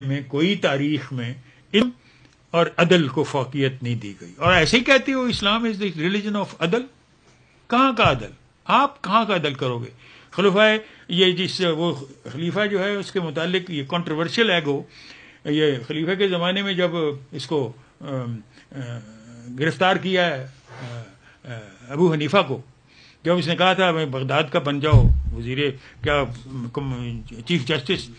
میں کوئی تاریخ میں علم اور عدل کو فوقیت نہیں دی گئی. اور ایسے ہی کہتے ہو اسلام از دی ریلیجن آف عدل. کہاں کا عدل؟ آپ کہاں کا عدل کرو گے؟ خلفائے یہ جس وہ خلیفہ جو ہے اس کے متعلق یہ کنٹروورشل ہے گو. یہ خلیفہ کے زمانے میں جب اس کو گرفتار کیا ہے ابو حنیفہ کو، جب اس نے کہا تھا میں بغداد کا بن جاؤ وزیر کیا چیف جسٹس،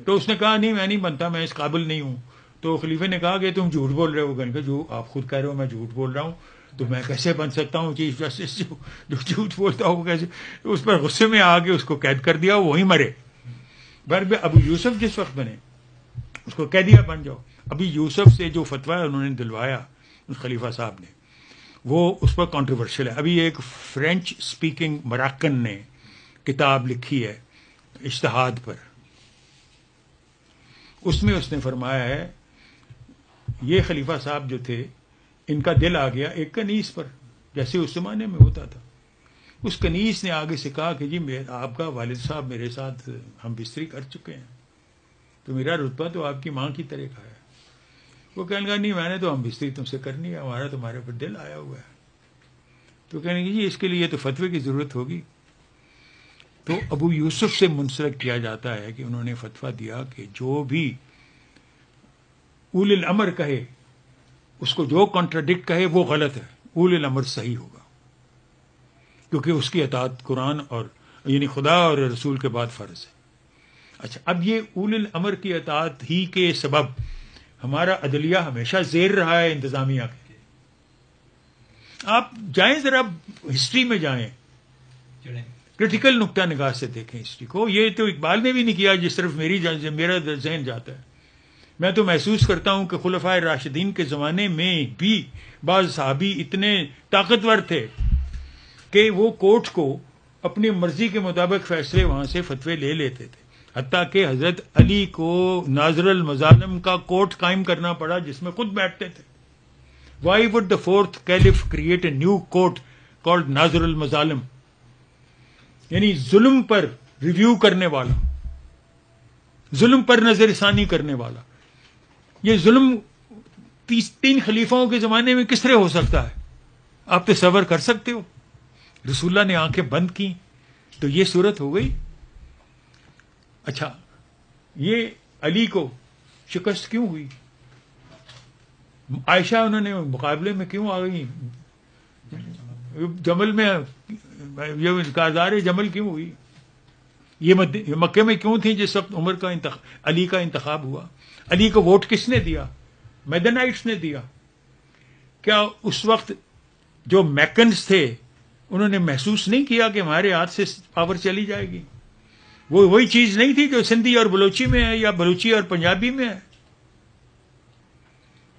تو اس نے کہا نہیں میں نہیں بنتا، میں اس قابل نہیں ہوں. تو خلیفہ نے کہا کہ تم جھوٹ بول رہے ہو. کہ جو آپ خود کہہ رہے ہو میں جھوٹ بول رہا ہوں، تو میں کیسے بن سکتا ہوں چیف جسٹس؟ جو جھوٹ بولتا ہوں کیسے؟ اس پر غصے میں آ کے اس کو قید کر دیا، وہیں مرے. ابو یوسف جس وقت بنے اس کو کہہ دیا بن جاؤ. ابھی یوسف سے جو فتویٰ انہوں نے دلوایا اس خلیفہ صاحب نے، وہ اس پر کنٹروورشل ہے. ابھی ایک فرینچ سپیکنگ مراکن نے کتاب لکھی ہے اجتہاد پر. اس میں اس نے فرمایا ہے یہ خلیفہ صاحب جو تھے ان کا دل آ گیا ایک کنیز پر، جیسے اس زمانے میں ہوتا تھا. اس کنیز نے آگے سے کہا کہ جی آپ کا والد صاحب میرے ساتھ ہم بستری کر چکے ہیں، تو میرا رتبہ تو آپ کی ماں کی طرح کا ہے. وہ کہنے لگا نہیں میں نے تو ہم بستری تم سے کرنی ہے، ہمارا تمہارے پر دل آیا ہوا ہے. تو کہنے لگے جی اس کے لیے تو فتوے کی ضرورت ہوگی. تو ابو یوسف سے منسلک کیا جاتا ہے کہ انہوں نے فتویٰ دیا کہ جو بھی اول الامر کہے اس کو جو کنٹراڈکٹ کہے وہ غلط ہے، اول الامر صحیح ہوگا، کیونکہ اس کی اطاعت قرآن اور یعنی خدا اور رسول کے بعد فرض ہے. اچھا اب یہ اول الامر کی اطاعت ہی کے سبب ہمارا عدلیہ ہمیشہ زیر رہا ہے انتظامیہ کے. آپ جائیں ذرا ہسٹری میں جائیں، کرٹیکل نقطہ نگاہ سے دیکھیں ہسٹری کو. یہ تو اقبال نے بھی نہیں کیا جس طرف میرا ذہن جاتا ہے. میں تو محسوس کرتا ہوں کہ خلفائے راشدین کے زمانے میں بھی بعض صحابی اتنے طاقتور تھے کہ وہ کورٹ کو اپنی مرضی کے مطابق فیصلے وہاں سے فتوے لے لیتے تھے. حتیٰ کہ حضرت علی کو ناظر المظالم کا کورٹ قائم کرنا پڑا جس میں خود بیٹھتے تھے. Why did the fourth caliph create a new court called ناظر المظالم؟ یعنی ظلم پر ریویو کرنے والا، ظلم پر نظر ثانی کرنے والا. یہ ظلم 3 خلیفاؤں کے زمانے میں کس طرح ہو سکتا ہے؟ آپ تصور کر سکتے ہو؟ رسول اللہ نے آنکھیں بند کی تو یہ صورت ہو گئی. اچھا یہ علی کو شکست کیوں ہوئی؟ عائشہ انہوں نے مقابلے میں کیوں آ گئی؟ جمل میں یہ کارزار جمل کیوں ہوئی؟ یہ مکے میں کیوں تھی جس وقت عمر کا علی کا انتخاب ہوا؟ علی کو ووٹ کس نے دیا؟ میدنائٹس نے دیا. کیا اس وقت جو میکنز تھے انہوں نے محسوس نہیں کیا کہ ہمارے ہاتھ سے پاور چلی جائے گی؟ وہ وہی چیز نہیں تھی جو سندھی اور بلوچی میں ہے یا بلوچی اور پنجابی میں ہے.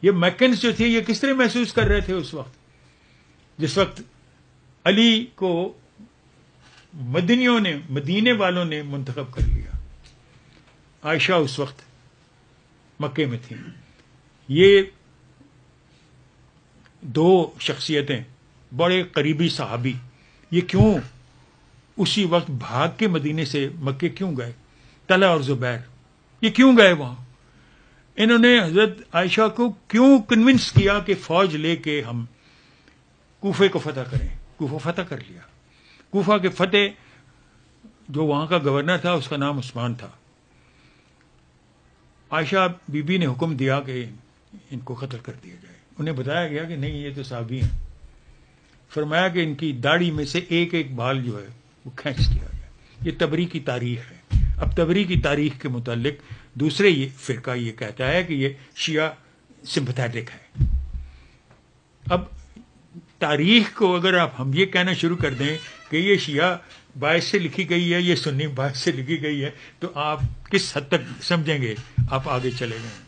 یہ میکنز جو تھے یہ کس طرح محسوس کر رہے تھے اس وقت جس وقت علی کو مدنیوں نے، مدینے والوں نے منتخب کر لیا؟ عائشہ اس وقت مکے میں تھی. یہ 2 شخصیتیں بڑے قریبی صحابی یہ کیوں اسی وقت بھاگ کے مدینے سے مکے کیوں گئے؟ طلحہ اور زبیر یہ کیوں گئے وہاں؟ انہوں نے حضرت عائشہ کو کیوں کنونس کیا کہ فوج لے کے ہم کوفے کو فتح کریں؟ کوفہ فتح کر لیا. کوفہ کے فتح جو وہاں کا گورنر تھا اس کا نام عثمان تھا. عائشہ بی بی نے حکم دیا کہ ان کو قتل کر دیا جائے. انہیں بتایا گیا کہ نہیں یہ تو صحابی ہیں. فرمایا کہ ان کی داڑھی میں سے ایک ایک بال جو ہے وہ کھینچ دیا گیا. یہ تبری کی تاریخ ہے. اب تبری کی تاریخ کے متعلق دوسرے یہ فرقہ یہ کہتا ہے کہ یہ شیعہ سمپتھیٹک ہے. اب تاریخ کو اگر ہم یہ کہنا شروع کر دیں کہ یہ شیعہ باعث سے لکھی گئی ہے، یہ سنی باعث سے لکھی گئی ہے، تو آپ کس حد تک سمجھیں گے؟ آپ آگے چلے گئے.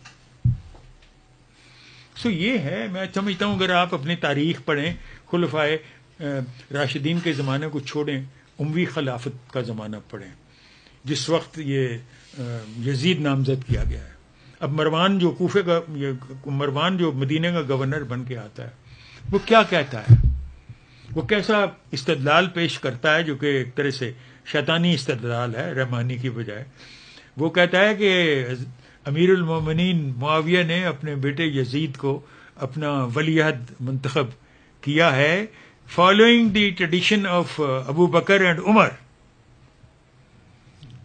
سو یہ ہے، میں سمجھتا ہوں اگر آپ اپنی تاریخ پڑھیں، خلفائے راشدین کے زمانے کو چھوڑیں، اموی خلافت کا زمانہ پڑھیں جس وقت یہ یزید نامزد کیا گیا ہے. اب مروان جو کوفے کا، مروان جو مدینے کا گورنر بن کے آتا ہے، وہ کیا کہتا ہے؟ وہ کیسا استدلال پیش کرتا ہے جو کہ ایک طرح سے شیطانی استدلال ہے رحمانی کی بجائے. وہ کہتا ہے کہ امیر المومنین معاویہ نے اپنے بیٹے یزید کو اپنا ولی عہد منتخب کیا ہے following the tradition of Abu Bakr and Umar.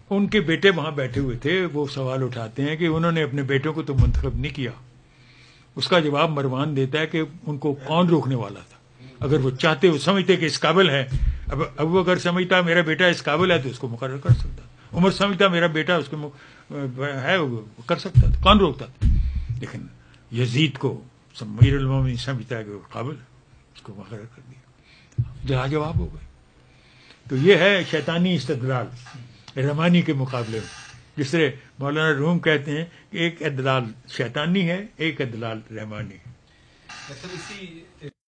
ان کے بیٹے وہاں بیٹھے ہوئے تھے، وہ سوال اٹھاتے ہیں کہ انہوں نے اپنے بیٹوں کو تو منتخب نہیں کیا. اس کا جواب مروان دیتا ہے کہ ان کو کون روکنے والا تھا؟ اگر وہ چاہتے، وہ سمجھتے کہ اس قابل ہے، اب وہ اگر سمجھتا میرا بیٹا اس قابل ہے تو اس کو مقرر کر سکتا. عمر سمجھتا میرا بیٹا اس کو ہے، وہ کر سکتا تھا، کون روکتا تھا؟ لیکن یزید کو امیر المومنین سمجھتا ہے کہ وہ قابل ہے، اس کو مقرر کر دیا، جواب ہو گئے. تو یہ ہے شیطانی استدلال رحمانی کے مقابلے میں. جس طرح مولانا روم کہتے ہیں کہ ایک اعتدال شیطانی ہے، ایک اعتدال رحمانی ہے.